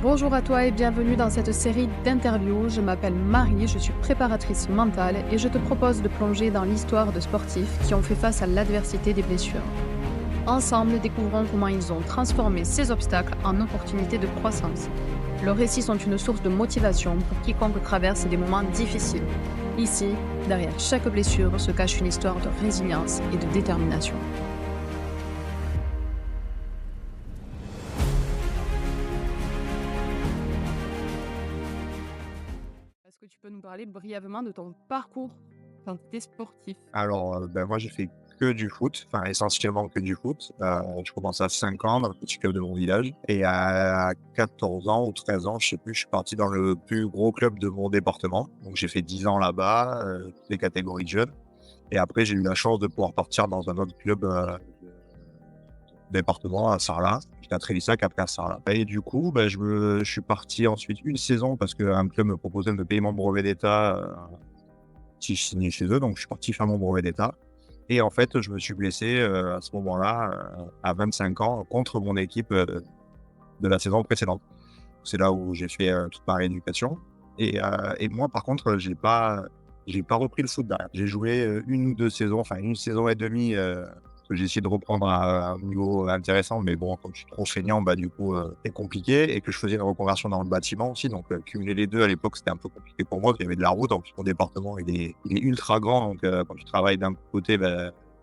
Bonjour à toi et bienvenue dans cette série d'interviews. Je m'appelle Marie, je suis préparatrice mentale et je te propose de plonger dans l'histoire de sportifs qui ont fait face à l'adversité des blessures. Ensemble, découvrons comment ils ont transformé ces obstacles en opportunités de croissance. Leurs récits sont une source de motivation pour quiconque traverse des moments difficiles. Ici, derrière chaque blessure se cache une histoire de résilience et de détermination. Est-ce que tu peux nous parler brièvement de ton parcours quand tu étais sportif? Alors, moi, j'ai fait que du foot, enfin, essentiellement que du foot. Je commence à 5 ans dans le petit club de mon village et à 14 ans ou 13 ans, je sais plus, je suis parti dans le plus gros club de mon département. Donc j'ai fait 10 ans là-bas, toutes les catégories de jeunes et après j'ai eu la chance de pouvoir partir dans un autre club, département à Sarlat. J'étais à Trélissac, après à Sarlat et du coup, je suis parti ensuite une saison parce qu'un club me proposait de me payer mon brevet d'état, si je signais chez eux, donc je suis parti faire mon brevet d'état. Et en fait, je me suis blessé, à ce moment-là, à 25 ans contre mon équipe, de la saison précédente. C'est là où j'ai fait, toute ma rééducation et moi par contre, j'ai pas repris le foot derrière. J'ai joué, 1 ou 2 saisons, enfin 1 saison et demie, que j'ai essayé de reprendre à un niveau intéressant, mais bon, comme je suis trop feignant, du coup, c'est compliqué et que je faisais une reconversion dans le bâtiment aussi, donc cumuler les 2 à l'époque, c'était un peu compliqué pour moi. Il y avait de la route, en plus mon département, il est ultra grand, donc quand tu travailles d'un côté,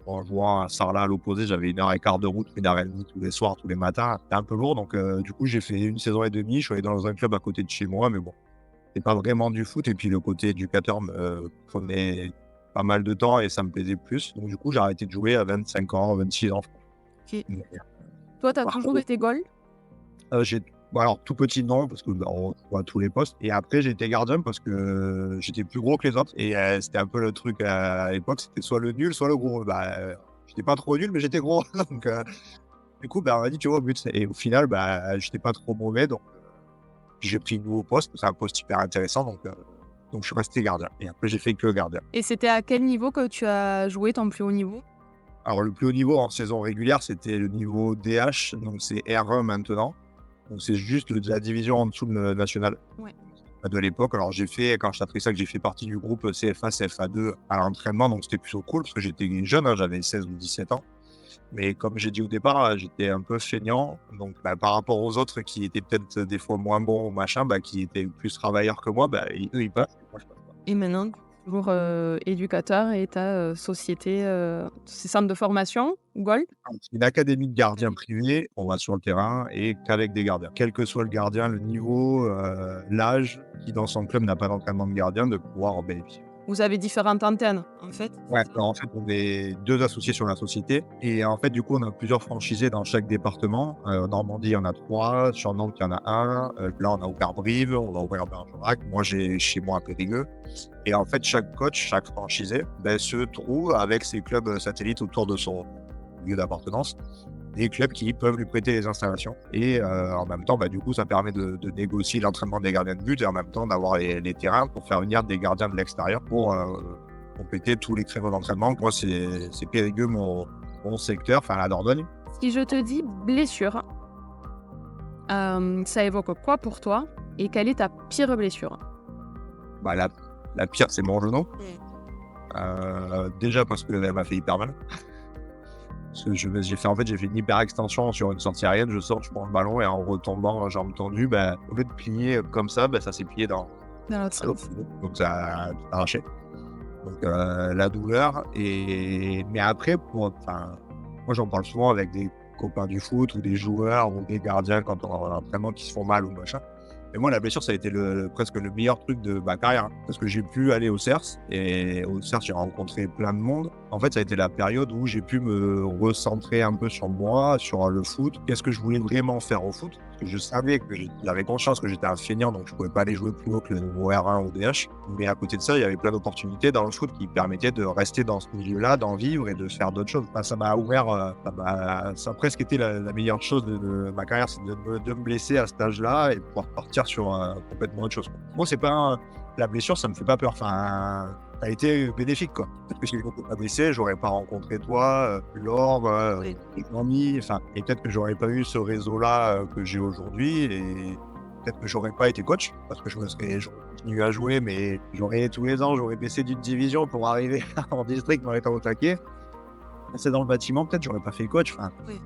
en jouant à Sarlat à l'opposé, j'avais 1 heure et quart de route, 1 heure et demie tous les soirs, tous les matins. C'était un peu lourd, donc du coup, j'ai fait une saison et demie. Je suis allé dans un club à côté de chez moi, mais bon, c'est pas vraiment du foot et puis le côté éducateur me prenait pas mal de temps et ça me plaisait plus. Donc du coup, j'ai arrêté de jouer à 25 ans, 26 ans, je crois. Ok. Mais, Toi, tu as par toujours contre, été goal? j'ai alors tout petit non, parce que, on voit tous les postes et après j'ai été gardien parce que j'étais plus gros que les autres et c'était un peu le truc à l'époque, c'était soit le nul, soit le gros. J'étais pas trop nul, mais j'étais gros donc du coup, on m'a dit: «Tu vas au but» et au final, j'étais pas trop mauvais donc j'ai pris un nouveau poste. C'est un poste hyper intéressant donc je suis resté gardien et après j'ai fait que gardien. Et c'était à quel niveau que tu as joué ton plus haut niveau? Alors le plus haut niveau en saison régulière, c'était le niveau DH, donc c'est R1 maintenant. Donc c'est juste la division en dessous de national Ouais. de l'époque. Alors j'ai fait, quand j'étais appris ça, que j'ai fait partie du groupe CFA, CFA2 à l'entraînement, donc c'était plutôt cool parce que j'étais jeune, hein, j'avais 16 ou 17 ans. Mais comme j'ai dit au départ, j'étais un peu feignant, donc par rapport aux autres qui étaient peut-être des fois moins bons ou machin, qui étaient plus travailleurs que moi, eux ils passent, moi je passe pas. Et maintenant, tu es toujours éducateur et tu as société, c'est centre de formation, goal? C'est une académie de gardiens privés, on va sur le terrain et qu'avec des gardiens. Quel que soit le gardien, le niveau, l'âge, qui dans son club n'a pas d'entraînement de gardien, de pouvoir en bénéficier. Vous avez différentes antennes, en fait, Ouais, c'est ça? alors en fait, on est 2 associés sur la société et en fait, du coup, on a plusieurs franchisés dans chaque département. En Normandie, il y en a 3, sur Nantes, il y en a 1, là, on a ouvert Brive, on va ouvrir Bergerac. Moi, j'ai chez moi à Périgueux et en fait, chaque coach, chaque franchisé, se trouve avec ses clubs, satellites autour de son lieu d'appartenance, des clubs qui peuvent lui prêter les installations et en même temps, du coup, ça permet de négocier l'entraînement des gardiens de but et en même temps d'avoir les terrains pour faire venir des gardiens de l'extérieur pour, compléter tous les créneaux d'entraînement. Moi, c'est Périgueux mon secteur, enfin la Dordogne. Si je te dis blessure, ça évoque quoi pour toi et quelle est ta pire blessure? La pire, c'est mon genou. Mmh. Déjà parce qu'elle m'a fait hyper mal. Parce que j'ai fait une hyper extension sur une sortie aérienne, je sors, je prends le ballon et en retombant, jambe tendue, au lieu de plier comme ça, ça s'est plié dans Dans l'autre à l'autre sens. genou. Donc ça a tout arraché. Donc la douleur mais après moi j'en parle souvent avec des copains du foot ou des joueurs ou des gardiens quand on a vraiment qui se font mal ou machin. Et moi la blessure ça a été presque le meilleur truc de ma carrière, hein, parce que j'ai pu aller au CERS et au CERS j'ai rencontré plein de monde. En fait ça a été la période où j'ai pu me recentrer un peu sur moi, sur le foot. Qu'est-ce que je voulais vraiment faire au foot? Parce que je savais que j'avais conscience que j'étais un feignant, donc je pouvais pas aller jouer plus haut que le niveau R1 ou DH. Mais à côté de ça, il y avait plein d'opportunités dans le foot qui permettaient de rester dans ce milieu-là, d'en vivre et de faire d'autres choses. Ça m'a ouvert, ça a presque été la meilleure chose de ma carrière, c'est de me blesser à cet âge-là et de pouvoir partir sur complètement autre chose, quoi. Moi, c'est pas la blessure, ça me fait pas peur. Enfin, ça a été bénéfique, quoi. Peut-être que si je m'étais pas blessé, j'aurais pas rencontré toi, Laure, Oui. et Mamie, et peut-être que j'aurais pas eu ce réseau-là, que j'ai aujourd'hui et peut-être que j'aurais pas été coach parce que j'aurais continué à jouer, mais tous les ans, j'aurais baissé d'une division pour arriver en district en étant au taquet. C'est dans le bâtiment, peut-être j'aurais pas fait coach. Enfin, Oui.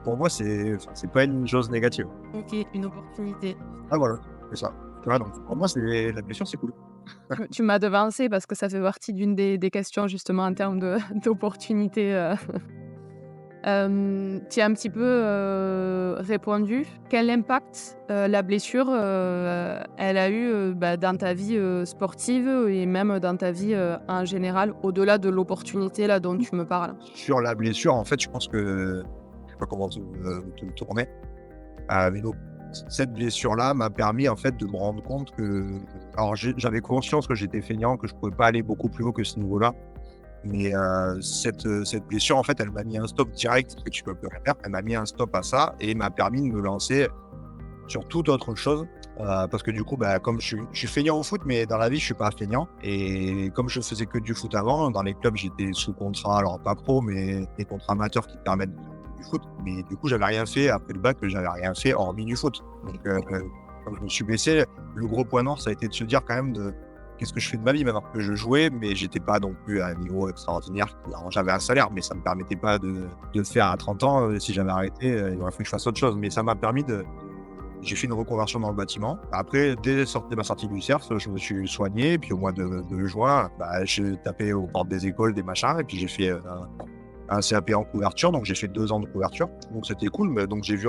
pour moi, c'est pas une chose négative. OK, une opportunité. Ah voilà, c'est ça. Tu vois, donc pour moi, la blessure, c'est cool. Tu m'as devancé parce que ça fait partie d'une des questions justement en termes d'opportunités. Tu as un petit peu répondu. Quel impact la blessure elle a eu dans ta vie sportive et même dans ta vie en général, au-delà de l'opportunité là dont tu me parles? Sur la blessure, en fait, je pense que je sais pas comment te le tourner. Mais donc, cette blessure-là m'a permis en fait de me rendre compte que, alors j'avais conscience que j'étais feignant, que je pouvais pas aller beaucoup plus haut que ce niveau-là. Mais cette blessure, en fait, elle m'a mis un stop direct, parce que tu peux plus rien faire. Elle m'a mis un stop à ça et m'a permis de me lancer sur toute autre chose. Parce que du coup, comme je suis feignant au foot, mais dans la vie, je suis pas feignant. Et comme je faisais que du foot avant, dans les clubs, j'étais sous contrat, alors pas pro, mais des contrats amateurs qui te permettent de faire du foot. Mais du coup, j'avais rien fait après le bac, j'avais rien fait hormis du foot. Donc, quand je me suis blessé, le gros point noir, ça a été de se dire quand même qu'est-ce que je fais de ma vie maintenant que je jouais, mais j'étais pas non plus à un niveau extraordinaire. Alors, j'avais un salaire, mais ça me permettait pas de le faire à 30 ans. Si j'avais arrêté, il aurait fallu que je fasse autre chose. Mais ça m'a permis j'ai fait une reconversion dans le bâtiment. Après, dès ma sortie du CERF, je me suis soigné. Puis au mois de juin, je tapais aux portes des écoles, des machins. Et puis j'ai fait un CAP en couverture. Donc j'ai fait 2 ans de couverture. Donc c'était cool. Mais donc j'ai vu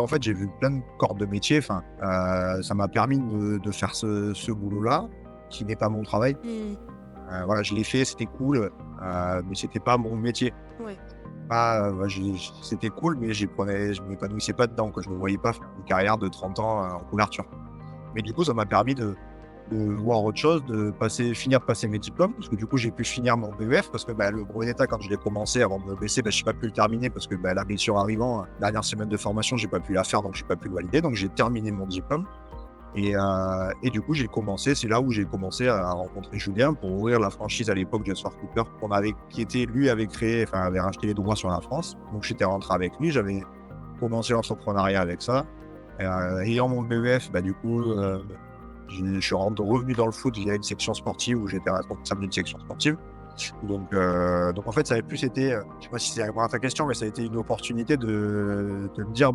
plein de corps de métier. Enfin, ça m'a permis de faire ce boulot-là, qui n'est pas mon travail. Voilà, je l'ai fait, c'était cool, mais c'était pas mon métier. Ouais. C'était cool, mais je m'épanouissais pas dedans, quoi. Je me voyais pas faire une carrière de 30 ans en couverture. Mais du coup, ça m'a permis de voir autre chose, finir de passer mes diplômes, parce que du coup, j'ai pu finir mon BEF, parce que le brevet d'État, quand je l'ai commencé avant de me blesser, j'ai pas pu le terminer, parce que la blessure arrivant, dernière semaine de formation, j'ai pas pu la faire, donc j'ai pas pu le valider, donc j'ai terminé mon diplôme. Et du coup, c'est là où j'ai commencé à rencontrer Julien pour ouvrir la franchise à l'époque de Soir Cooper, lui avait racheté les droits sur la France. Donc j'étais rentré avec lui, j'avais commencé l'entrepreneuriat avec ça. Ayant mon BEF, du coup, je suis revenu dans le foot via une section sportive où j'étais responsable d'une section sportive. Donc en fait, ça avait plus été, je sais pas si c'est répondre à ta question, mais ça a été une opportunité de me dire,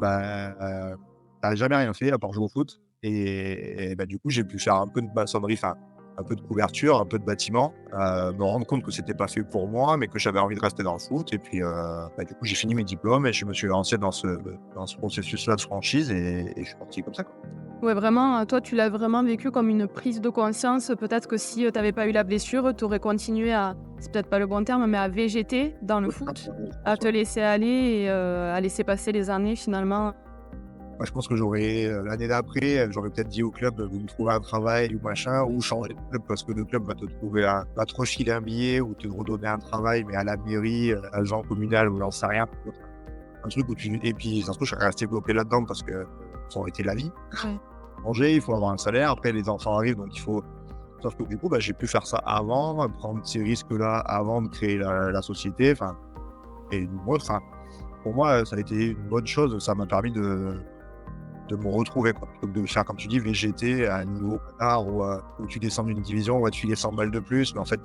t'as jamais rien fait à part jouer au foot. Et du coup, j'ai pu faire un peu de maçonnerie, un peu de couverture, un peu de bâtiment, me rendre compte que c'était pas fait pour moi, mais que j'avais envie de rester dans le foot. Et puis, du coup, j'ai fini mes diplômes et je me suis lancé dans ce processus-là de franchise et je suis parti comme ça, quoi. Ouais, vraiment, toi, tu l'as vraiment vécu comme une prise de conscience. Peut-être que si tu avais pas eu la blessure, tu aurais continué c'est peut-être pas le bon terme, mais à végéter dans le foot, à te laisser aller et à laisser passer les années finalement. Moi, je pense que l'année d'après, j'aurais peut-être dit au club, vous me trouvez un travail ou machin, ou changer de club, parce que le club va te refiler un billet ou te redonner un travail, mais à la mairie, à l'agent communal, ou j'en sais rien. Un truc et puis, ça se trouve, je serais resté bloqué là-dedans parce que ça aurait été la vie. Ouais. Manger, il faut avoir un salaire, après les enfants arrivent, donc il faut. Sauf que du coup, j'ai pu faire ça avant, prendre ces risques-là avant de créer la société. Et moi, pour moi, ça a été une bonne chose, ça m'a permis de me retrouver, quoi. Plutôt que de faire, comme tu dis, VGT à un niveau où tu descends d'une division, on va te filer 100 balles de plus, mais en fait,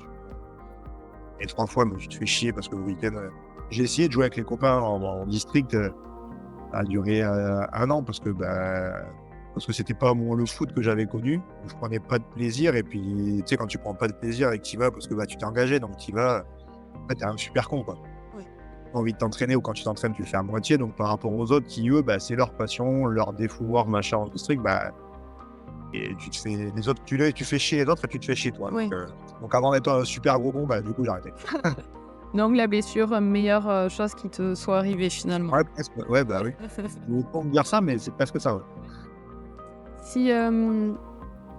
et 3 fois, tu te fais chier parce que le week-end, j'ai essayé de jouer avec les copains en district, ça a duré 1 an parce que c'était pas le foot que j'avais connu. Je prenais pas de plaisir et puis, tu sais, quand tu prends pas de plaisir et que tu y vas parce que tu t'es engagé, donc tu y vas, en fait, t'es un super con, quoi. Envie de t'entraîner ou quand tu t'entraînes, tu le fais à moitié. Donc, par rapport aux autres qui, eux, c'est leur passion, leur défouloir, machin en district, et tu te fais les autres, tu fais chier les autres et tu te fais chier toi. Oui. Donc, avant d'être un super gros con, du coup, j'ai arrêté. Donc, la blessure, meilleure chose qui te soit arrivée finalement. Ouais, presque. Ouais, oui. Je ne veux pas me dire ça, mais c'est presque ça, ouais. Si,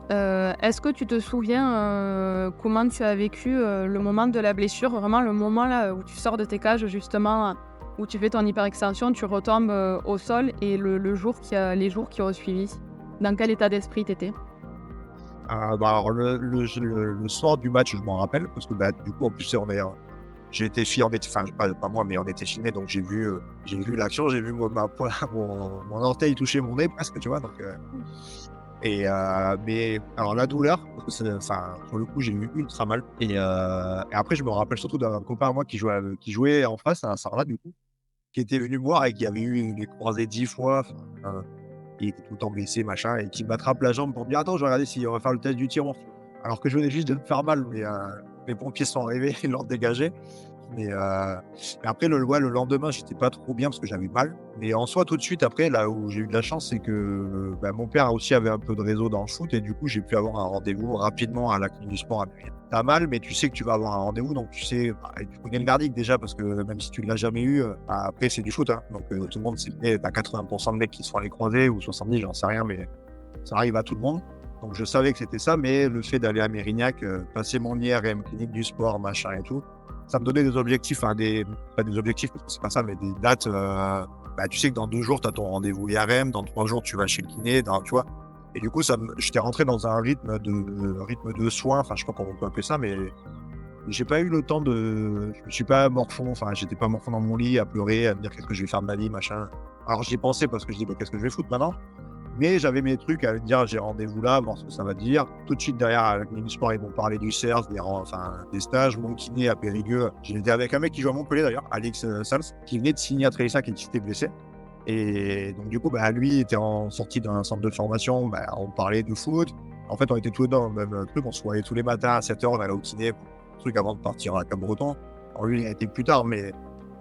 est-ce que tu te souviens comment tu as vécu le moment de la blessure, vraiment le moment là où tu sors de tes cages justement, où tu fais ton hyperextension, tu retombes au sol et les jours qui ont suivi? Dans quel état d'esprit t'étais? Alors le soir du match, je m'en rappelle parce que du coup en plus j'ai été filmé, enfin pas moi, mais on était filmé, donc j'ai vu l'action, j'ai vu mon orteil toucher mon nez presque, tu vois, donc Mais alors la douleur, parce que enfin, sur le coup, j'ai eu ultra mal et après je me rappelle surtout d'un copain à moi qui jouait en face à Sarlat du coup, qui était venu me voir et qui avait eu les croisés 10 fois, enfin, il était tout le temps blessé machin et qui m'attrape la jambe pour me dire: «Attends, je vais regarder si on va faire le test du tyron». Alors que je venais juste de me faire mal, mais les pompiers sont arrivés, ils l'ont dégagé. Mais après le lendemain, j'étais pas trop bien parce que j'avais mal. Mais en soi, tout de suite après, là où j'ai eu de la chance, c'est que, mon père aussi avait un peu de réseau dans le foot et du coup, j'ai pu avoir un rendez-vous rapidement à la clinique du sport à Mulhouse. Tu as mal, mais tu sais que tu vas avoir un rendez-vous, donc tu sais, et tu connais le verdict déjà parce que même si tu ne l'as jamais eu, après c'est du foot, hein, donc tout le monde sait, tu as 80 de mecs qui se font les croisés ou 70, j'en sais rien, mais ça arrive à tout le monde. Donc je savais que c'était ça, mais le fait d'aller à Mérignac, passer mon IRM, clinique du sport, machin et tout, ça me donnait des objectifs, enfin pas des objectifs parce que c'est pas ça, mais des dates. Tu sais que dans 2 jours, tu as ton rendez-vous IRM, dans 3 jours, tu vas chez le kiné, tu vois. Et du coup, j'étais rentré dans un rythme de soins, enfin, je sais pas comment on peut appeler ça, mais j'ai pas eu le temps je me suis pas morfond, enfin, j'étais pas morfond dans mon lit à pleurer, à me dire qu'est-ce que je vais faire de ma vie, machin. Alors, j'y ai pensé parce que je dis, qu'est-ce que je vais foutre maintenant? Mais j'avais mes trucs à me dire, j'ai rendez-vous là, voir ce que ça va dire. Tout de suite derrière, à la clinique du sport, ils m'ont parlé du CERS, des stages. Mon kiné à Périgueux, j'étais avec un mec qui joue à Montpellier d'ailleurs, Alex Sals, qui venait de signer à Trélissac et qui s'était blessé. Et donc du coup, lui était en sortie d'un centre de formation, on parlait de foot. En fait, on était tous les deux dans le même truc, on se voyait tous les matins à 7h, on allait au kiné, truc avant de partir à Cap-Breton. Alors lui, il a été plus tard, mais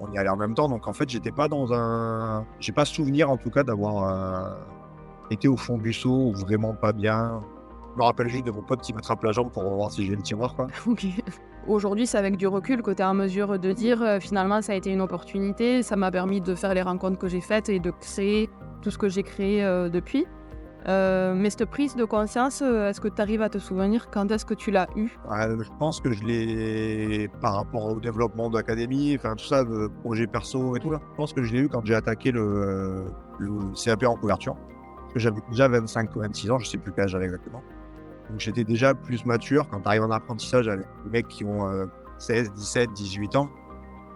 on y allait en même temps. Donc en fait, j'ai pas souvenir en tout cas d'avoir été au fond du seau ou vraiment pas bien. Je me rappelle juste de mon pote qui m'attrape la jambe pour voir si j'ai le tiroir, quoi. Ok. Aujourd'hui, c'est avec du recul que tu es en mesure de dire finalement ça a été une opportunité, ça m'a permis de faire les rencontres que j'ai faites et de créer tout ce que j'ai créé depuis. Mais cette prise de conscience, est-ce que tu arrives à te souvenir quand est-ce que tu l'as eu? Je pense que je l'ai par rapport au développement de l'académie, enfin tout ça, de projet perso et tout là. Je pense que je l'ai eu quand j'ai attaqué le CAP en couverture. Parce que j'avais déjà 25 ou 26 ans, je sais plus quel âge j'avais exactement. Donc j'étais déjà plus mature. Quand tu arrives en apprentissage avec des mecs qui ont 16, 17, 18 ans,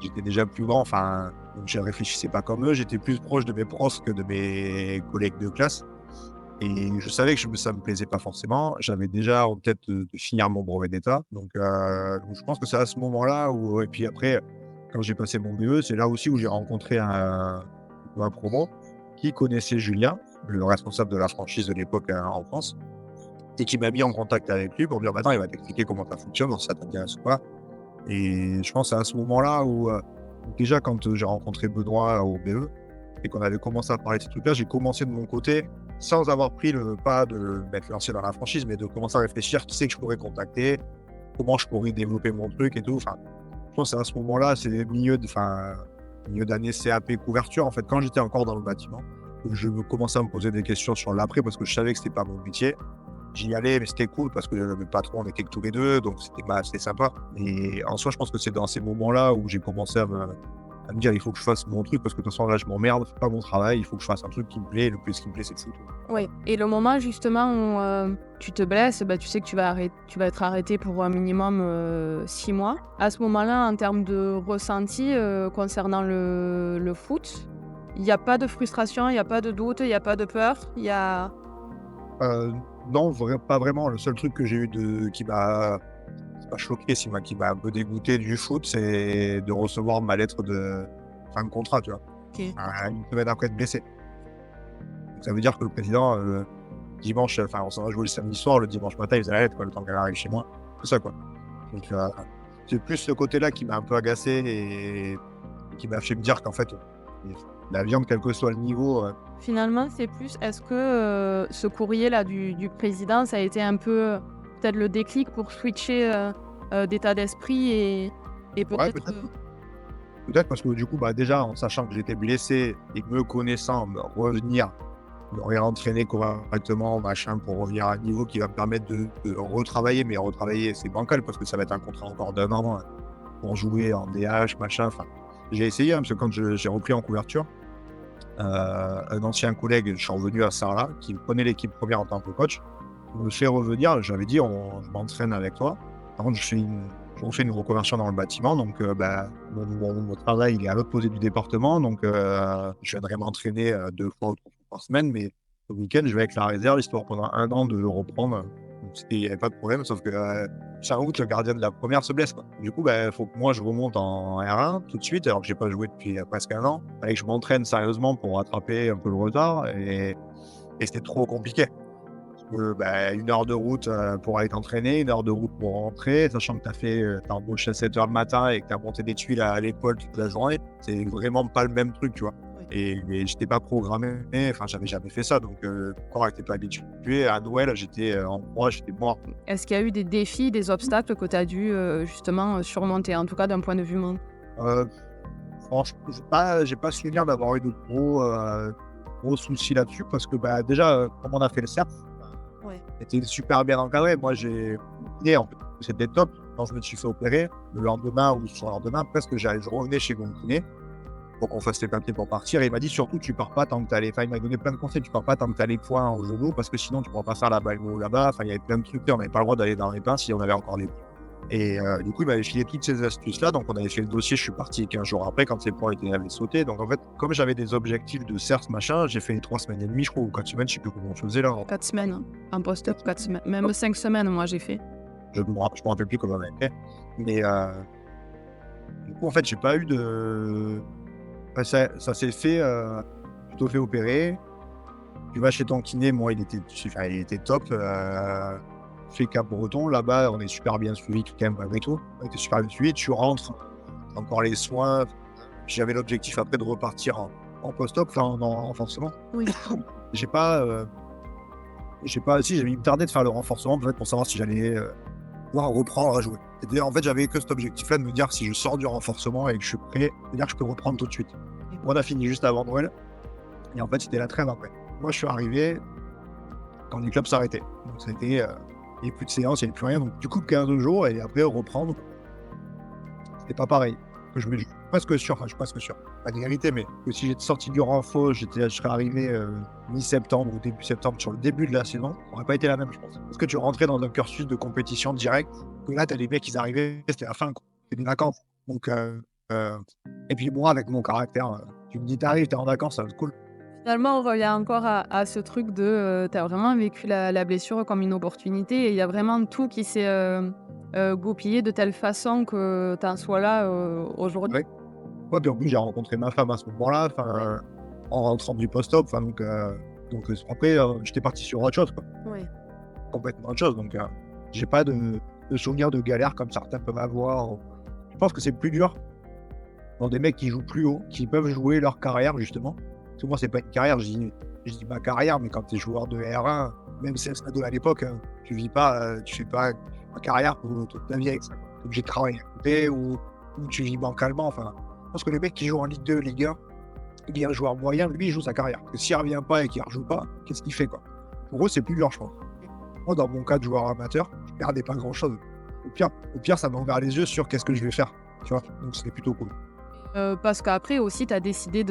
j'étais déjà plus grand. Enfin, donc je réfléchissais pas comme eux. J'étais plus proche de mes profs que de mes collègues de classe. Et je savais que ça me plaisait pas forcément. J'avais déjà en tête de finir mon brevet d'État. Donc je pense que c'est à ce moment-là où, et puis après, quand j'ai passé mon BE, c'est là aussi où j'ai rencontré un promo qui connaissait Julien, le responsable de la franchise de l'époque en France, et qui m'a mis en contact avec lui pour me dire: «Maintenant, il va t'expliquer comment ça fonctionne, si ça t'intéresse ou pas». Et je pense que c'est à ce moment-là où, déjà quand j'ai rencontré Benoît au BE et qu'on avait commencé à parler de ces trucs-là, j'ai commencé de mon côté, sans avoir pris le pas de m'être lancé dans la franchise, mais de commencer à réfléchir qui c'est que je pourrais contacter, comment je pourrais développer mon truc et tout. Enfin, je pense que c'est à ce moment-là, c'est milieu d'année CAP couverture, en fait, quand j'étais encore dans le bâtiment, que je commençais à me poser des questions sur l'après parce que je savais que c'était pas mon métier. J'y allais, mais c'était cool parce que le patron, on était que tous les deux, donc c'était sympa. Et en soi, je pense que c'est dans ces moments-là où j'ai commencé à me dire: «Il faut que je fasse mon truc parce que de toute façon, là, je m'emmerde, c'est pas mon travail, il faut que je fasse un truc qui me plaît. Le plus qui me plaît, c'est le foot». Oui. Et le moment justement où tu te blesses, tu sais que tu vas être arrêté pour un minimum 6 mois. À ce moment-là, en termes de ressenti concernant le foot, il n'y a pas de frustration, il n'y a pas de doute, il n'y a pas de peur, il y a... Non, pas vraiment. Le seul truc que j'ai eu qui m'a c'est pas choqué, qui m'a un peu dégoûté du foot, c'est de recevoir ma lettre de fin de contrat, tu vois? Ok. Une semaine après être blessé. Donc ça veut dire que le président, dimanche, on s'en va jouer le samedi soir, le dimanche matin, il faisait la lettre, quoi, le temps qu'elle arrive chez moi. Tout ça, quoi. Donc c'est plus ce côté-là qui m'a un peu agacé et qui m'a fait me dire qu'en fait, la viande, quel que soit le niveau, Finalement, c'est plus, est-ce que ce courrier-là du président, ça a été un peu peut-être le déclic pour switcher d'état d'esprit et ouais, peut-être... peut-être parce que du coup, déjà, en sachant que j'étais blessé et que me connaissant, me revenir, me réentraîner correctement, machin, pour revenir à un niveau qui va me permettre de retravailler. Mais retravailler, c'est bancal parce que ça va être un contrat encore d'1 an, pour jouer en DH, machin. Enfin, j'ai essayé, parce que quand j'ai repris en couverture, un ancien collègue, je suis revenu à Sarlat, qui prenait l'équipe première en tant que coach, me fait revenir. J'avais dit: je m'entraîne avec toi. Par contre, je refais une reconversion dans le bâtiment. Donc, mon travail, il est à l'autre côté du département. Donc, je viendrai m'entraîner 2 fois ou 3 fois par semaine. Mais au week-end, je vais avec la réserve, histoire pendant 1 an de le reprendre. Donc il n'y avait pas de problème, sauf que fin août, le gardien de la première se blesse, quoi. Du coup, il faut que moi, je remonte en R1 tout de suite, alors que j'ai pas joué depuis presque 1 an. Il fallait que je m'entraîne sérieusement pour rattraper un peu le retard et c'était trop compliqué. Parce que 1 heure de route pour aller t'entraîner, 1 heure de route pour rentrer, sachant que t'as embauché à 7 heures le matin et que t'as monté des tuiles à l'épaule toute la journée, c'est vraiment pas le même truc, tu vois. Oui. Et j'étais pas programmé, enfin j'avais jamais fait ça, donc le corps était pas habitué. À Noël, j'étais en froid, j'étais mort. Est-ce qu'il y a eu des défis, des obstacles que tu as dû justement surmonter, en tout cas d'un point de vue mental? Euh, Franchement, j'ai pas souvenir d'avoir eu de gros soucis là-dessus, parce que déjà, comme on a fait le cerf, Ouais. c'était super bien encadré. Moi, j'ai kiné, en fait, c'était top. Quand je me suis fait opérer, le lendemain ou le surlendemain, presque, je revenais chez mon kiné pour qu'on fasse les papiers pour partir. Et il m'a dit surtout, tu pars pas tant que t'as les. Enfin, il m'a donné plein de conseils. Tu pars pas tant que t'as les points au genou, parce que sinon, tu pourras pas faire la balmo là-bas. Enfin, il y avait plein de trucs. On n'avait pas le droit d'aller dans les bains si on avait encore les points. Et du coup, il m'avait filé toutes ces astuces-là. Donc, on avait fait le dossier. Je suis parti 15 jours après, quand ces points avaient sauté. Donc, en fait, comme j'avais des objectifs de CERS, machin, j'ai fait les 3 semaines et demie, je crois, ou 4 semaines, je sais plus comment on faisait là. 4 semaines, hein, en post-up, 4 semaines. Même 5 semaines, moi, j'ai fait. Je me rappelle plus comment on avait fait. Mais du coup, en fait, j'ai pas eu de. Enfin, ça s'est fait, plutôt fait opérer. Tu vas chez ton kiné, moi, il était top. Fait Cap-Breton, là-bas, on est super bien suivi quand même, malgré tout. On était super bien suivi. Tu rentres, encore les soins. J'avais l'objectif après de repartir en post-op, enfin en renforcement. Oui. J'ai pas, si, il me tardait de faire le renforcement, en fait, pour savoir si j'allais pouvoir reprendre à jouer. En fait, j'avais que cet objectif-là de me dire, si je sors du renforcement et que je suis prêt, c'est-à-dire que je peux reprendre tout de suite. On a fini juste avant Noël, et en fait, c'était la trêve après. Moi, je suis arrivé quand les clubs s'arrêtaient. Donc, ça a été, il n'y avait plus de séance, il n'y avait plus rien. Donc, tu coupes 15 jours, et après, reprendre, c'était pas pareil. Je suis presque sûr, enfin, je suis presque sûr, pas de vérité, mais que si j'étais sorti du renfort, je serais arrivé mi-septembre ou début septembre, sur le début de la saison, ça n'aurait pas été la même, je pense. Parce que tu rentrais dans un cursus de compétition direct, que là, t'as des mecs, ils arrivaient, c'était la fin, quoi. C'était des vacances. Donc, et puis moi, avec mon caractère, tu me dis, t'arrives, t'es en vacances, ça va être cool. Finalement, on revient encore à ce truc de tu as vraiment vécu la blessure comme une opportunité et il y a vraiment tout qui s'est goupillé de telle façon que tu en sois là aujourd'hui. Ouais. Ouais, puis en plus, j'ai rencontré ma femme à ce moment-là, enfin, en rentrant du post-op, enfin, donc après, j'étais parti sur autre chose, quoi. Oui. Complètement autre chose. Donc, j'ai pas de souvenirs de galère comme certains peuvent avoir. Je pense que c'est plus dur dans des mecs qui jouent plus haut, qui peuvent jouer leur carrière, justement. Parce que moi, c'est pas une carrière, je dis ma carrière, mais quand tu es joueur de R1, même CS:GO à l'époque, tu vis pas, tu fais pas ma carrière pour toute ta vie avec ça. Donc, j'ai travaillé à côté ou tu vis bancalement. Enfin, je pense que le mec qui joue en Ligue 2, Ligue 1, il est un joueur moyen, lui, il joue sa carrière. Parce que s'il revient pas et qu'il ne rejoue pas, qu'est-ce qu'il fait, quoi? Pour eux, c'est plus dur, je pense. Moi, dans mon cas de joueur amateur, je perdais pas grand-chose. Au pire, ça m'a ouvert les yeux sur qu'est-ce que je vais faire. Tu vois, donc c'était plutôt cool. Parce qu'après aussi, tu as décidé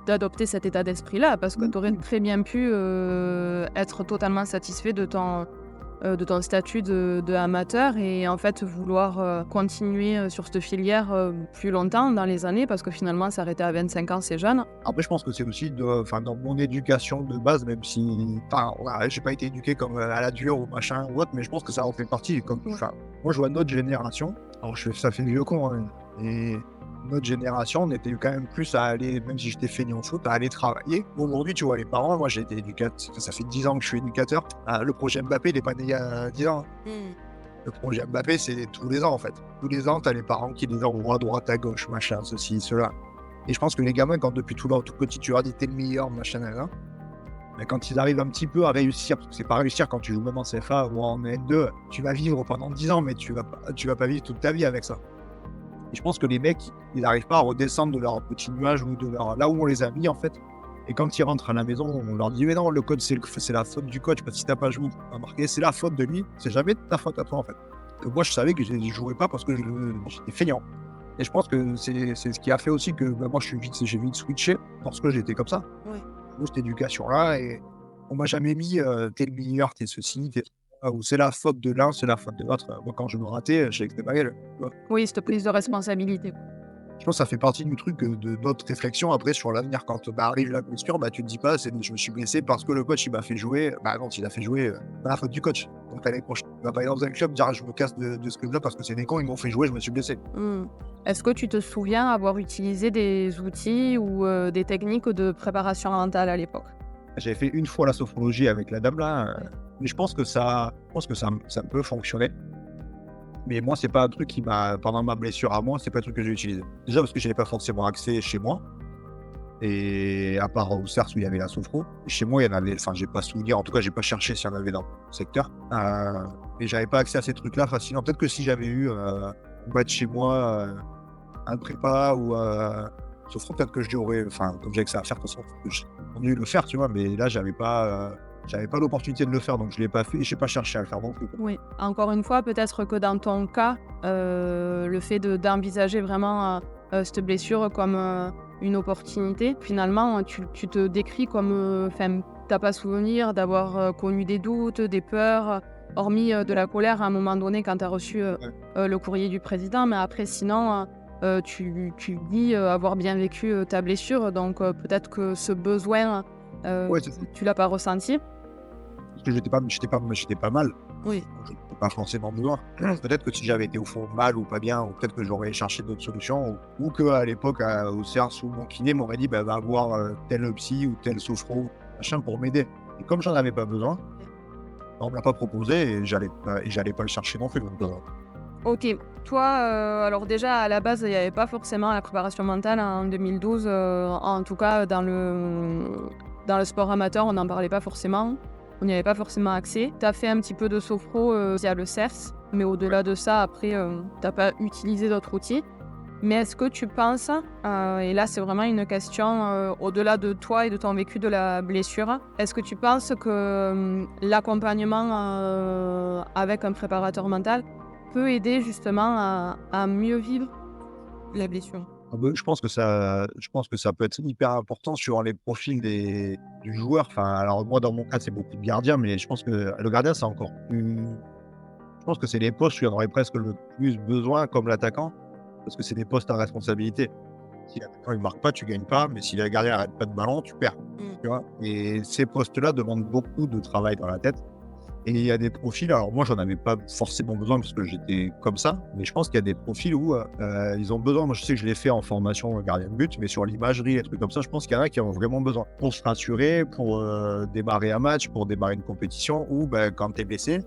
d'adopter cet état d'esprit-là, parce que tu aurais très bien pu être totalement satisfait de ton statut de amateur et en fait vouloir continuer sur cette filière plus longtemps dans les années, parce que finalement s'arrêter à 25 ans, c'est jeune. Après, je pense que c'est aussi dans mon éducation de base, même si, enfin, voilà, j'ai pas été éduqué comme à la dure ou machin ou autre, mais je pense que ça en fait partie. Enfin, moi, je vois notre génération. Alors, ça fait vieux con, hein, et notre génération, on était quand même plus à aller, même si j'étais feignant au foot, à aller travailler. Aujourd'hui, tu vois, les parents, moi, j'ai été éducateur, ça fait 10 ans que je suis éducateur. Le projet Mbappé, il n'est pas né il y a 10 ans. Le projet Mbappé, c'est tous les ans, en fait. Tous les ans, tu as les parents qui les envoient à droite, à gauche, machin, ceci, cela. Et je pense que les gamins, quand depuis tout petit, tu leur dis t'es le meilleur, machin, là, mais quand ils arrivent un petit peu à réussir, parce que c'est pas réussir quand tu joues même en CFA ou en N2, tu vas vivre pendant 10 ans, mais tu vas pas vivre toute ta vie avec ça. Et je pense que les mecs, ils n'arrivent pas à redescendre de leur petit nuage ou de là où on les a mis, en fait. Et quand ils rentrent à la maison, on leur dit mais non, le coach, c'est la faute du coach, parce que si t'as pas joué, t'as marqué, c'est la faute de lui, c'est jamais ta faute à toi, en fait. Donc moi, je savais que je ne jouais pas parce que j'étais feignant. Et je pense que c'est ce qui a fait aussi que moi, j'ai vite switché parce que j'étais comme ça. Oui. Cette éducation-là, et on m'a jamais mis t'es le meilleur, t'es ceci, t'es ça, ou c'est la faute de l'un, c'est la faute de l'autre. Moi, quand je me ratais, je sais que c'était pas elle. Tu vois. Oui, cette prise de responsabilité, quoi. Je pense que ça fait partie du truc, de notre réflexion après sur l'avenir. Quand, arrive la blessure, tu te dis pas: «C'est je me suis blessé parce que le coach il m'a fait jouer». Bah non, s'il a fait jouer, pas la faute du coach. Donc l'année prochaine, tu vas pas aller dans un club dire: «Je me casse de ce club-là parce que c'est des cons, ils m'ont fait jouer, je me suis blessé». Mmh. Est-ce que tu te souviens avoir utilisé des outils ou des techniques de préparation mentale à l'époque? J'avais fait une fois la sophrologie avec la dame là, mais je pense que ça peut fonctionner. Mais moi, c'est pas un truc qui m'a pendant ma blessure à moi, c'est pas un truc que j'ai utilisé. Déjà parce que j'avais pas forcément accès chez moi et à part au CERS où il y avait la sophro. Chez moi, il y en avait j'ai pas souvenir, en tout cas, j'ai pas cherché s'il y en avait dans le secteur, et j'avais pas accès à ces trucs-là facilement. Peut-être que si j'avais eu, de chez moi, un prépa ou sophro, peut-être que j'aurais comme j'ai accès à faire de toute façon, j'ai dû le faire, tu vois? Mais là, j'avais pas l'opportunité de le faire, donc je l'ai pas fait et j'ai pas cherché à le faire non plus, quoi. Oui. Encore une fois, peut-être que dans ton cas, le fait d'envisager vraiment cette blessure comme une opportunité, finalement, tu te décris comme, t'as pas souvenir d'avoir connu des doutes, des peurs, hormis de la colère à un moment donné quand tu as reçu Ouais. le courrier du président, mais après sinon, tu dis avoir bien vécu ta blessure, donc peut-être que ce besoin, Ouais, c'est ça. tu l'as pas ressenti. Parce que j'étais pas mal, Oui. donc j'en ai pas forcément besoin. Peut-être que si j'avais été au fond mal ou pas bien, ou peut-être que j'aurais cherché d'autres solutions, ou qu'à l'époque, au CERS ou mon kiné m'aurait dit: «Bah, va voir, tel psy ou tel sophro, machin, pour m'aider». Et comme j'en avais pas besoin, on me l'a pas proposé et j'allais pas le chercher non plus, donc OK. Toi, alors déjà à la base, il y avait pas forcément la préparation mentale en 2012, en tout cas dans le sport amateur, on n'en parlait pas forcément. On n'y avait pas forcément accès. Tu as fait un petit peu de sophro, via le CERS, mais ouais. au-delà de ça, après, tu pas utilisé d'autres outils. Mais est-ce que tu penses, et là c'est vraiment une question, au-delà de toi et de ton vécu de la blessure, est-ce que tu penses que, l'accompagnement, avec un préparateur mental peut aider justement à mieux vivre la blessure? Ah bah, je pense que ça peut être hyper important sur les profils du joueur. Alors moi, dans mon cas, c'est beaucoup de gardiens, mais je pense que le gardien, c'est encore plus. Je pense que c'est les postes où il y en aurait presque le plus besoin, comme l'attaquant, parce que c'est des postes à responsabilité. Si l'attaquant il marque pas, tu gagnes pas, mais si le gardien arrête pas de ballon, tu perds, Mmh. tu vois? Et ces postes-là demandent beaucoup de travail dans la tête. Et il y a des profils, alors moi j'en avais pas forcément besoin parce que j'étais comme ça, mais je pense qu'il y a des profils où ils ont besoin. Moi je sais que je l'ai fait en formation gardien de but, mais sur l'imagerie, les trucs comme ça, je pense qu'il y en a qui en ont vraiment besoin pour se rassurer, pour démarrer un match, pour démarrer une compétition, ou quand tu es blessé,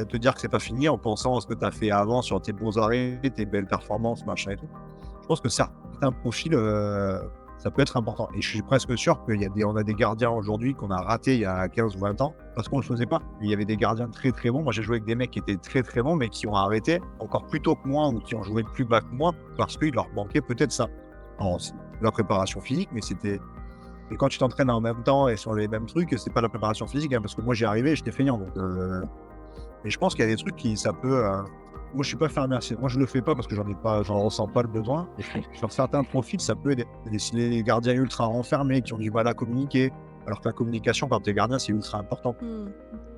te dire que c'est pas fini en pensant à ce que tu as fait avant sur tes bons arrêts, tes belles performances, machin et tout. Je pense que certains profils, ça peut être important. Et je suis presque sûr qu'on a des gardiens aujourd'hui qu'on a ratés il y a 15 ou 20 ans parce qu'on ne le faisait pas. Il y avait des gardiens très très bons. Moi, j'ai joué avec des mecs qui étaient très très bons, mais qui ont arrêté encore plus tôt que moi ou qui ont joué plus bas que moi parce qu'il leur manquait peut-être ça. Alors, c'est la préparation physique, mais c'était. Et quand tu t'entraînes en même temps et sur les mêmes trucs, c'est pas la préparation physique, parce que moi j'y arrivais, j'étais feignant. Donc, mais je pense qu'il y a des trucs qui ça peut. Moi, je suis pas fermé à moi, je le fais pas parce que j'en ressens pas le besoin. Et je pense que sur certains profils, ça peut aider. Les gardiens ultra renfermés qui ont du mal à communiquer, alors que la communication quand t'es gardien, c'est ultra important. Mmh.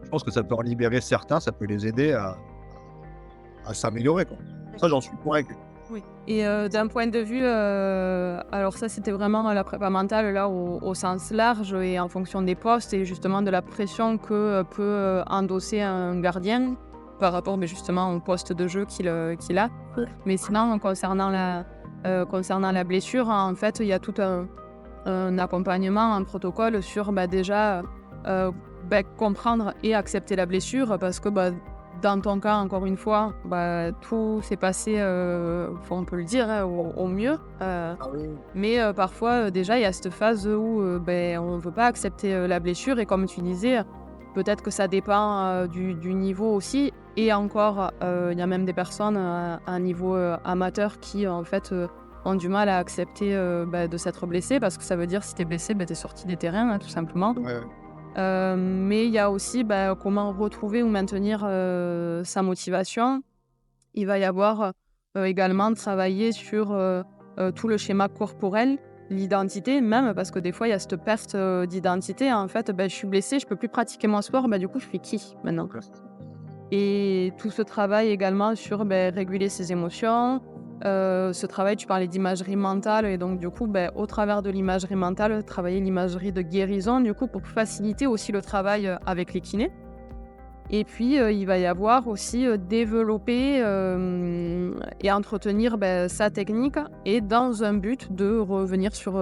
Je pense que ça peut en libérer certains, ça peut les aider à s'améliorer, quoi. Ça, j'en suis convaincu. Oui. Et d'un point de vue, alors ça c'était vraiment la prépa mentale là au sens large et en fonction des postes et justement de la pression que peut endosser un gardien par rapport mais justement au poste de jeu qu'il a. Mais sinon concernant la blessure, en fait, il y a tout un accompagnement, un protocole sur déjà comprendre et accepter la blessure parce que dans ton cas, encore une fois, tout s'est passé, on peut le dire, hein, au mieux. Ah oui. Mais parfois, déjà, il y a cette phase où on ne veut pas accepter la blessure. Et comme tu disais, peut-être que ça dépend du niveau aussi. Et encore, il y a même des personnes à un niveau amateur qui, en fait, ont du mal à accepter de s'être blessé. Parce que ça veut dire, si tu es blessé, tu es sorti des terrains, hein, tout simplement. Ouais, ouais. Mais il y a aussi comment retrouver ou maintenir sa motivation. Il va y avoir également travailler sur tout le schéma corporel, l'identité même, parce que des fois il y a cette perte d'identité. En fait, je suis blessée, je peux plus pratiquer mon sport, du coup je suis qui maintenant? Donc, Et tout ce travail également sur réguler ses émotions, Ce travail, tu parlais d'imagerie mentale et donc du coup, au travers de l'imagerie mentale, travailler l'imagerie de guérison, du coup, pour faciliter aussi le travail, avec les kinés. Et puis, il va y avoir aussi, développer, et entretenir, sa technique et dans un but de revenir sur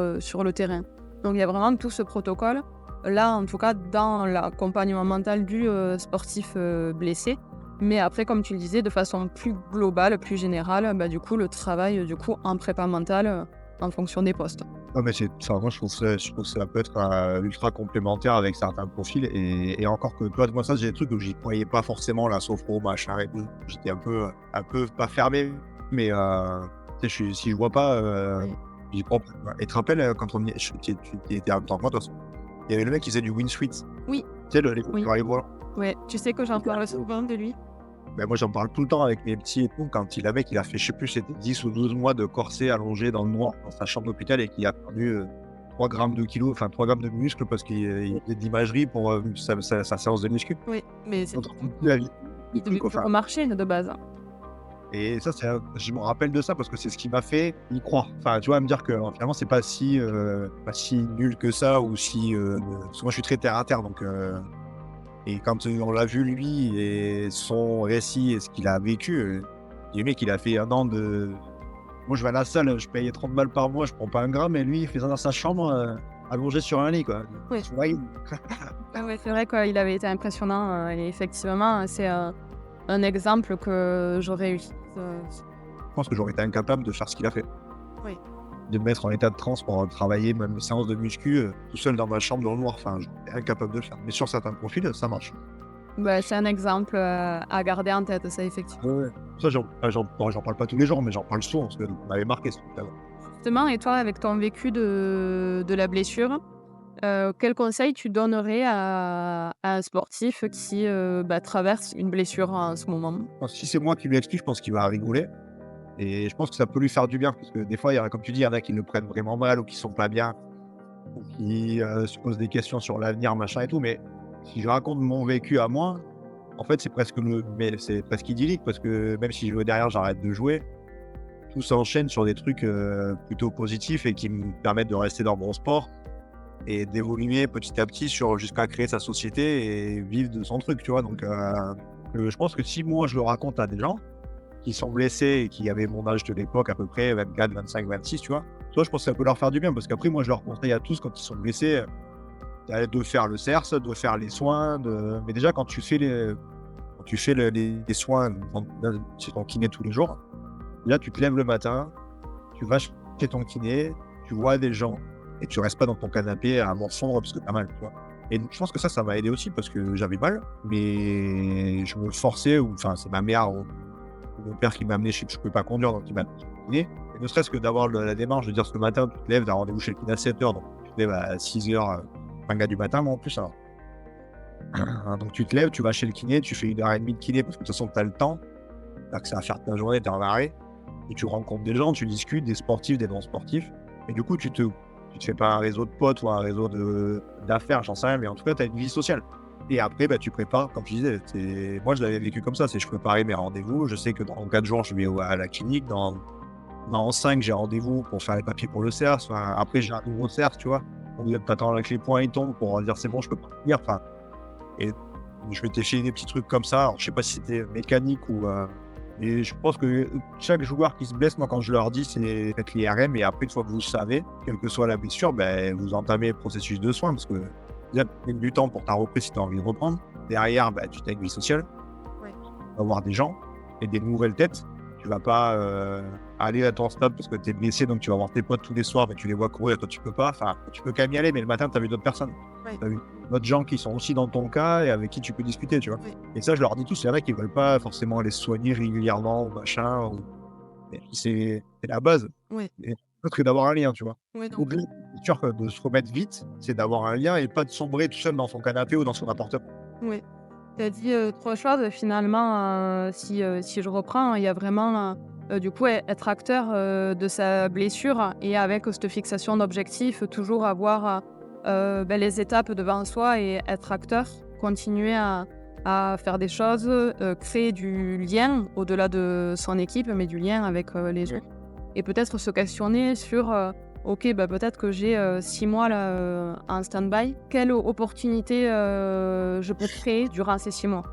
le terrain. Donc il y a vraiment tout ce protocole, là, en tout cas, dans l'accompagnement mental du, sportif, blessé. Mais après, comme tu le disais, de façon plus globale, plus générale, du coup, le travail, du coup, en prépa mentale, en fonction des postes. Non, mais moi, je trouve que ça peut être ultra complémentaire avec certains profils. Et encore que, toi, moi, ça, j'ai des trucs où j'y croyais pas forcément, la sophro, machin et tout. J'étais un peu pas fermé, mais tu sais, si je vois pas, Oui. j'y crois pas, quoi. Et tu te rappelles, quand on y, tu étais en même temps que moi, de toute façon, il y avait le mec qui faisait du Winsuite. Oui, Tu sais, oui. les volants. Ouais, tu sais que j'en parle souvent de lui? Ben, moi, j'en parle tout le temps avec mes petits et tout. Quand le mec, il a fait, je sais plus, c'était 10 ou 12 mois de corset allongé dans le noir dans sa chambre d'hôpital et qui a perdu 3 grammes de kilos, enfin 3 grammes de muscle parce qu'il faisait de l'imagerie pour sa séance de muscu. Oui, mais c'est On te raconte plus la vie. il devait plus Enfin, remarcher de base, hein. et ça, je me rappelle de ça parce que c'est ce qui m'a fait y croire. Enfin, tu vois, me dire que finalement, c'est pas pas si nul que ça ou si. Parce que moi, je suis très terre à terre, donc. Et quand on l'a vu, lui, et son récit et ce qu'il a vécu, le mec, il a fait 1 an de. Moi, je vais à la salle, je payais 30 balles par mois, je prends pas un gramme, et lui, il fait ça dans sa chambre, allongé sur un lit, quoi. Oui. Tu vois, Ah ouais, c'est vrai qu'il avait été impressionnant, et effectivement, c'est, un exemple que j'aurais utilisé, je pense que j'aurais été incapable de faire ce qu'il a fait. oui. De me mettre en état de transe pour travailler, même une séance de muscu, tout seul dans ma chambre dans le noir. Enfin, j'étais incapable de le faire. Mais sur certains profils, ça marche. C'est un exemple, à garder en tête, ça, effectivement. Ouais, ouais. Ça, j'en parle pas tous les jours, mais j'en parle souvent parce que ça m'avait marqué ce truc-là. Justement, et toi, avec ton vécu de la blessure, quel conseil tu donnerais à un sportif qui, traverse une blessure en ce moment? Si c'est moi qui lui explique, je pense qu'il va rigoler. Et je pense que ça peut lui faire du bien, parce que des fois, comme tu dis, il y en a qui le prennent vraiment mal ou qui sont pas bien, ou qui se posent des questions sur l'avenir, machin et tout. Mais si je raconte mon vécu à moi, en fait, c'est presque idyllique, parce que même si je veux derrière, j'arrête de jouer, tout s'enchaîne sur des trucs plutôt positifs et qui me permettent de rester dans mon sport et d'évoluer petit à petit jusqu'à créer sa société et vivre de son truc, tu vois. Donc, je pense que si moi, je le raconte à des gens qui sont blessés et qui avaient mon âge de l'époque, à peu près 24, 25, 26, tu vois. Toi, je pense que ça peut leur faire du bien parce qu'après, moi, je leur conseille à tous, quand ils sont blessés, de faire le CERS, de faire les soins. Mais déjà, quand tu fais les soins chez ton kiné tous les jours, là, tu te lèves le matin, tu vas chez ton kiné, tu vois des gens et tu restes pas dans ton canapé à morfondre parce que t'as mal, tu vois. Et je pense que ça m'a aidé aussi parce que j'avais mal, mais je me forçais, enfin, c'est ma mère ou mon père qui m'a amené, je ne pouvais pas conduire, donc il m'a amené. Et ne serait-ce que d'avoir la démarche de dire ce matin, tu te lèves, tu as rendez-vous chez le kiné à 7h, donc tu te lèves à 6h, 5h du matin, moi en plus. Alors. Donc tu te lèves, tu vas chez le kiné, tu fais 1h30 de kiné parce que de toute façon, tu as le temps. Que ça va faire ta journée, tu es en arrêt. Et tu rencontres des gens, tu discutes, des sportifs, des non-sportifs. Et du coup, tu te fais pas un réseau de potes ou un réseau d'affaires, j'en sais rien, mais en tout cas, tu as une vie sociale. Et après, tu prépares, comme tu disais, moi je l'avais vécu comme ça, je préparais mes rendez-vous, je sais que dans 4 jours, je vais à la clinique, dans 5, j'ai rendez-vous pour faire les papiers pour le CERS, enfin, après j'ai un nouveau CERS, tu vois, on t'attends que les points ils tombent pour dire c'est bon, je peux pas venir, enfin, et je m'étais fait des petits trucs comme ça, alors, je sais pas si c'était mécanique ou... et je pense que chaque joueur qui se blesse, moi quand je leur dis, c'est faites l'IRM, et après, une fois que vous savez, quelle que soit la blessure, vous entamez le processus de soins, parce que déjà, tu as du temps pour ta reprise si tu as envie de reprendre. Derrière, tu as une vie sociale. Ouais. Tu vas voir des gens et des nouvelles têtes. Tu vas pas aller à ton stade parce que tu es blessé, donc tu vas voir tes potes tous les soirs, mais tu les vois courir, toi tu peux pas. Enfin, tu peux quand même y aller, mais le matin, tu as vu d'autres personnes. Ouais. Tu as vu d'autres gens qui sont aussi dans ton cas et avec qui tu peux discuter, tu vois. Ouais. Et ça, je leur dis tous, c'est vrai qu'ils veulent pas forcément aller se soigner régulièrement ou machin. Mais c'est la base. Ouais. Et peut-être que d'avoir un lien, tu vois. Ouais, donc Oublie, c'est sûr que de se remettre vite, c'est d'avoir un lien et pas de sombrer tout seul dans son canapé ou dans son appartement. ouais. Tu as dit, 3 choses finalement, si je reprends, il y a vraiment, du coup, être acteur, de sa blessure et avec cette fixation d'objectifs, toujours avoir, les étapes devant soi et être acteur, continuer à faire des choses, créer du lien au-delà de son équipe, mais du lien avec les autres. Et peut-être se questionner sur ok, bah, peut-être que j'ai 6 mois là, en stand-by. Quelle opportunité je peux créer durant ces 6 mois?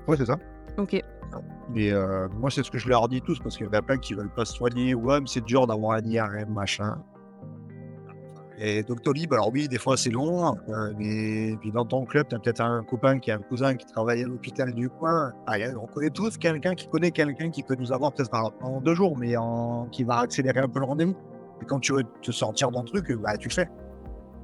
Ouais, c'est ça. Ok, Mais moi, c'est ce que je leur dis tous parce qu'il y en a plein qui veulent pas se soigner. Ouais, mais c'est dur d'avoir un IRM, machin. Et Doctolib, alors oui, des fois c'est long, mais puis dans ton club, tu as peut-être un copain qui a un cousin qui travaille à l'hôpital du coin. Ah, on connaît tous quelqu'un qui connaît quelqu'un qui peut nous avoir peut-être en 2 jours, mais qui va accélérer un peu le rendez-vous. Et quand tu veux te sortir d'un truc, bah, tu le fais.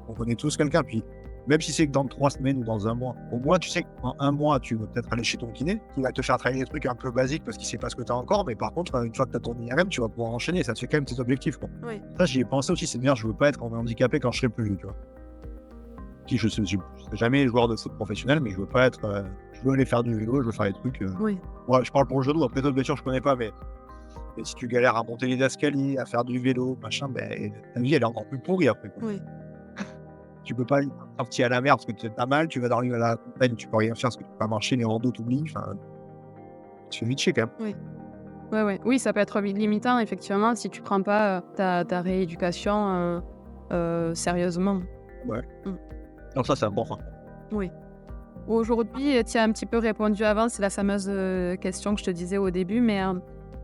On connaît tous quelqu'un. Puis même si c'est que dans 3 semaines ou dans un mois, au moins tu sais qu'en un mois, tu vas peut-être aller chez ton kiné, qui va te faire travailler des trucs un peu basiques parce qu'il sait pas ce que tu as encore. Mais par contre, une fois que tu as ton IRM, tu vas pouvoir enchaîner. Ça te fait quand même tes objectifs, quoi. oui, Ça, j'y ai pensé aussi, c'est bien, je veux pas être handicapé quand je serai plus vieux, tu vois. Si je serai jamais joueur de foot professionnel, mais je veux pas être, je veux aller faire du vélo, je veux faire des trucs. oui, Ouais, je parle pour le genou, après d'autres blessures, je connais pas, mais si tu galères à monter les escaliers, à faire du vélo, machin, ben, ta vie, elle est encore plus pourrie après, quoi. oui. Tu peux pas sortir à la mer parce que t'as mal, tu vas dans la montagne, tu peux rien faire parce que tu peux pas marcher, les randos t'oublient, enfin, tu fais vite chier quand même. Oui, ça peut être limitant, effectivement, si tu prends pas ta rééducation sérieusement. Ouais. Mm. Donc ça, c'est important. Oui. Aujourd'hui, tu as un petit peu répondu avant, c'est la fameuse question que je te disais au début, mais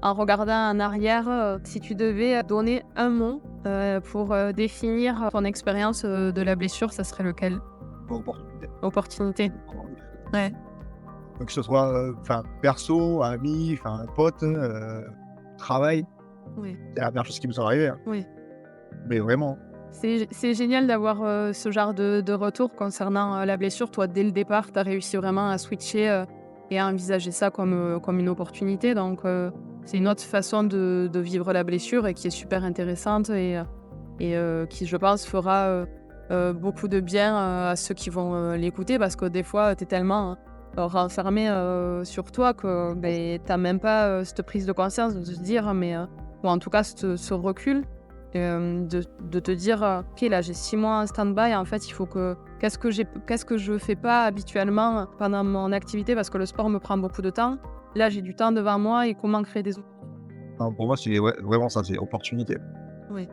en regardant en arrière, si tu devais donner un mot pour définir ton expérience de la blessure, ça serait lequel? Opportunité. Opportunité. Ouais. Que ce soit, perso, ami, pote, travail, Oui. c'est la première chose qui me sont arrivées, hein. Oui. Mais vraiment. C'est génial d'avoir ce genre de retour concernant la blessure. Toi, dès le départ, tu as réussi vraiment à switcher et à envisager ça comme une opportunité. Donc, c'est une autre façon de vivre la blessure et qui est super intéressante et qui, je pense, fera beaucoup de bien à ceux qui vont l'écouter parce que des fois, tu es tellement renfermé sur toi que tu n'as même pas cette prise de conscience de te dire, ou en tout cas ce recul. De te dire ok, là j'ai 6 mois en stand-by, en fait il faut que qu'est-ce que je fais pas habituellement pendant mon activité parce que le sport me prend beaucoup de temps. Là j'ai du temps devant moi et comment créer des Pour moi, c'est vraiment ça, c'est opportunité. oui.